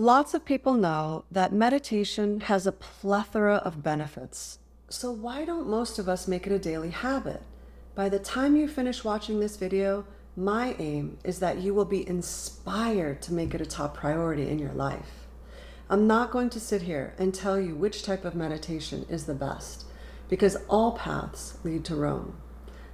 Lots of people know that meditation has a plethora of benefits. So why don't most of us make it a daily habit? By the time you finish watching this video, my aim is that you will be inspired to make it a top priority in your life. I'm not going to sit here and tell you which type of meditation is the best, because all paths lead to Rome.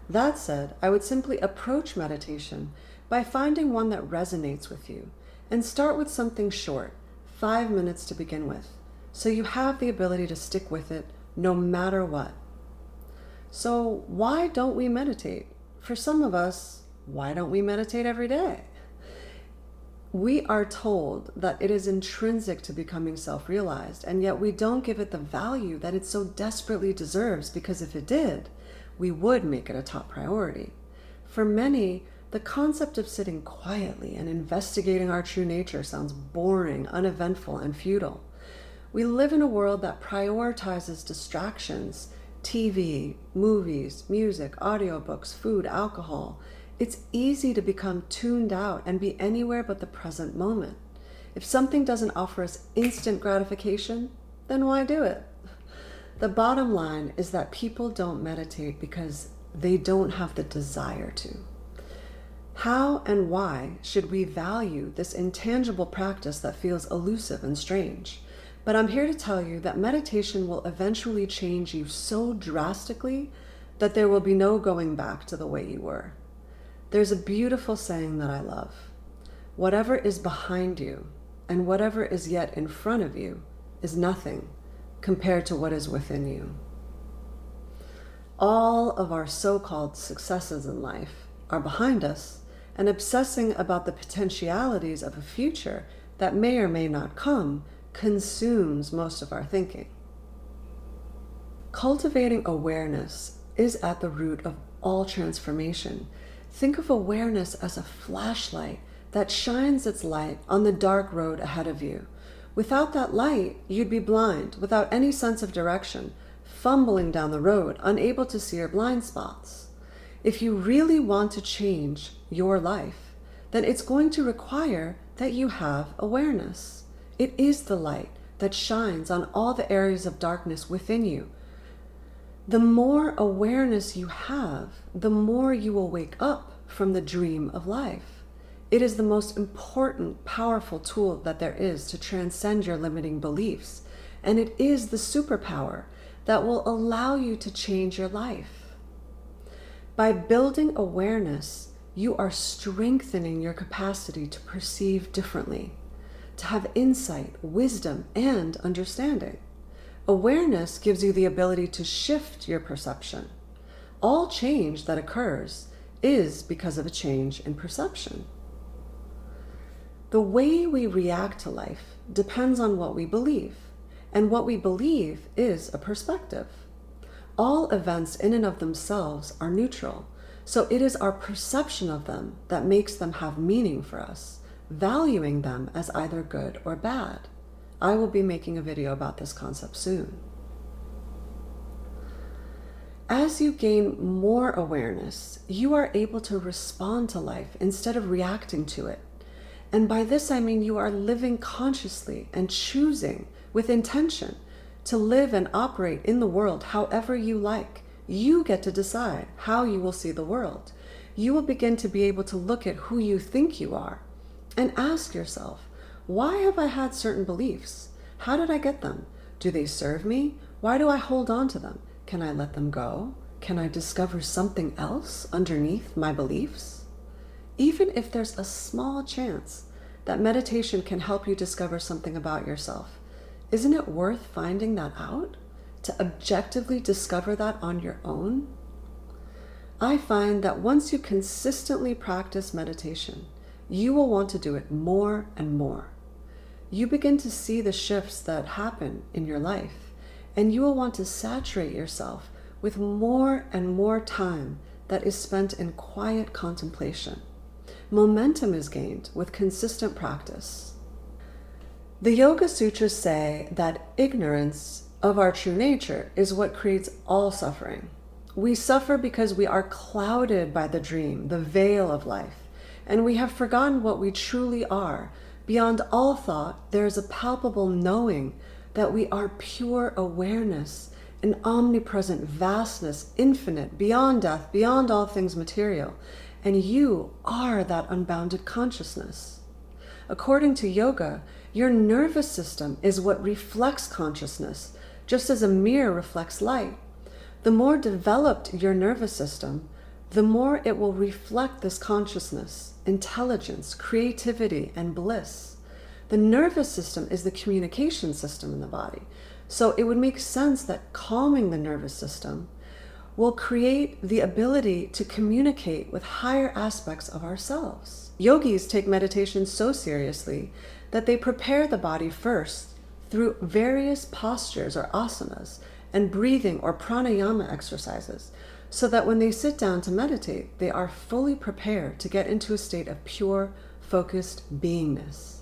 That said, I would simply approach meditation by finding one that resonates with you and start with something short, 5 minutes to begin with, so you have the ability to stick with it no matter what. So why don't we meditate? For some of us, why don't we meditate every day? We are told that it is intrinsic to becoming self-realized, and yet we don't give it the value that it so desperately deserves, because if it did, we would make it a top priority. For many, the concept of sitting quietly and investigating our true nature sounds boring, uneventful, and futile. We live in a world that prioritizes distractions: TV, movies, music, audiobooks, food, alcohol. It's easy to become tuned out and be anywhere but the present moment. If something doesn't offer us instant gratification, then why do it? The bottom line is that people don't meditate because they don't have the desire to. How and why should we value this intangible practice that feels elusive and strange? But I'm here to tell you that meditation will eventually change you so drastically that there will be no going back to the way you were. There's a beautiful saying that I love: whatever is behind you and whatever is yet in front of you is nothing compared to what is within you. All of our so-called successes in life are behind us, and obsessing about the potentialities of a future that may or may not come consumes most of our thinking. Cultivating awareness is at the root of all transformation. Think of awareness as a flashlight that shines its light on the dark road ahead of you. Without that light, you'd be blind, without any sense of direction, fumbling down the road, unable to see your blind spots. If you really want to change your life, then it's going to require that you have awareness. It is the light that shines on all the areas of darkness within you. The more awareness you have, the more you will wake up from the dream of life. It is the most important, powerful tool that there is to transcend your limiting beliefs, and it is the superpower that will allow you to change your life. By building awareness, you are strengthening your capacity to perceive differently, to have insight, wisdom, and understanding. Awareness gives you the ability to shift your perception. All change that occurs is because of a change in perception. The way we react to life depends on what we believe, and what we believe is a perspective. All events in and of themselves are neutral, so it is our perception of them that makes them have meaning for us, valuing them as either good or bad. I will be making a video about this concept soon. As you gain more awareness, you are able to respond to life instead of reacting to it. And by this I mean you are living consciously and choosing with intention to live and operate in the world however you like. You get to decide how you will see the world. You will begin to be able to look at who you think you are and ask yourself, why have I had certain beliefs? How did I get them? Do they serve me? Why do I hold on to them? Can I let them go? Can I discover something else underneath my beliefs? Even if there's a small chance that meditation can help you discover something about yourself, isn't it worth finding that out? To objectively discover that on your own? I find that once you consistently practice meditation, you will want to do it more and more. You begin to see the shifts that happen in your life, and you will want to saturate yourself with more and more time that is spent in quiet contemplation. Momentum is gained with consistent practice. The Yoga Sutras say that ignorance of our true nature is what creates all suffering. We suffer because we are clouded by the dream, the veil of life, and we have forgotten what we truly are, Beyond all thought, there is a palpable knowing that we are pure awareness, an omnipresent vastness, infinite, beyond death, beyond all things material. And you are that unbounded consciousness. According to yoga, your nervous system is what reflects consciousness, just as a mirror reflects light. The more developed your nervous system, the more it will reflect this consciousness, intelligence, creativity, and bliss. The nervous system is the communication system in the body. So it would make sense that calming the nervous system will create the ability to communicate with higher aspects of ourselves. Yogis take meditation so seriously that they prepare the body first through various postures or asanas and breathing or pranayama exercises, so that when they sit down to meditate, they are fully prepared to get into a state of pure, focused beingness.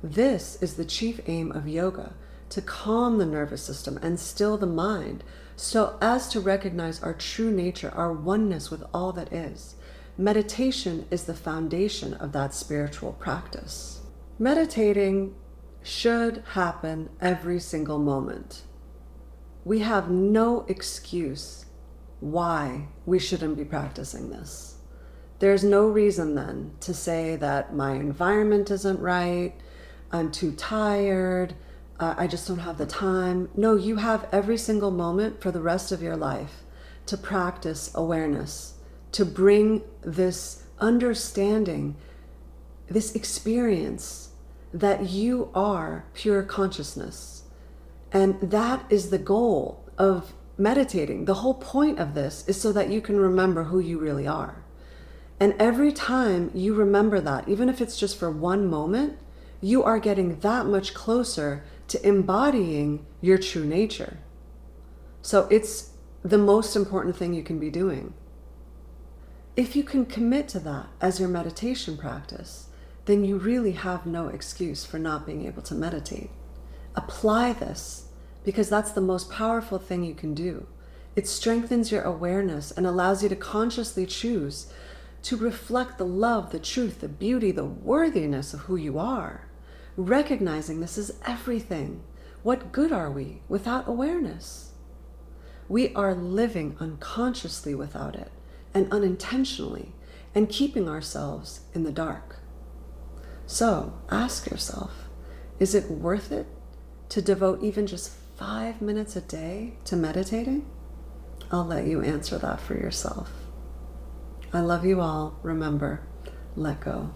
This is the chief aim of yoga, to calm the nervous system and still the mind, so as to recognize our true nature, our oneness with all that is. Meditation is the foundation of that spiritual practice. Meditating should happen every single moment. We have no excuse why we shouldn't be practicing this. There's no reason then to say that my environment isn't right, I'm too tired, I just don't have the time. No, you have every single moment for the rest of your life to practice awareness, to bring this understanding, this experience that you are pure consciousness. And that is the goal of meditating. The whole point of this is so that you can remember who you really are. And every time you remember that, even if it's just for one moment, you are getting that much closer to embodying your true nature. So it's the most important thing you can be doing. If you can commit to that as your meditation practice, then you really have no excuse for not being able to meditate. Apply this, because that's the most powerful thing you can do. It strengthens your awareness and allows you to consciously choose to reflect the love, the truth, the beauty, the worthiness of who you are. Recognizing this is everything. What good are we without awareness? We are living unconsciously without it, and unintentionally, and keeping ourselves in the dark. So ask yourself, is it worth it to devote even just 5 minutes a day to meditating? I'll let you answer that for yourself. I love you all. Remember, let go.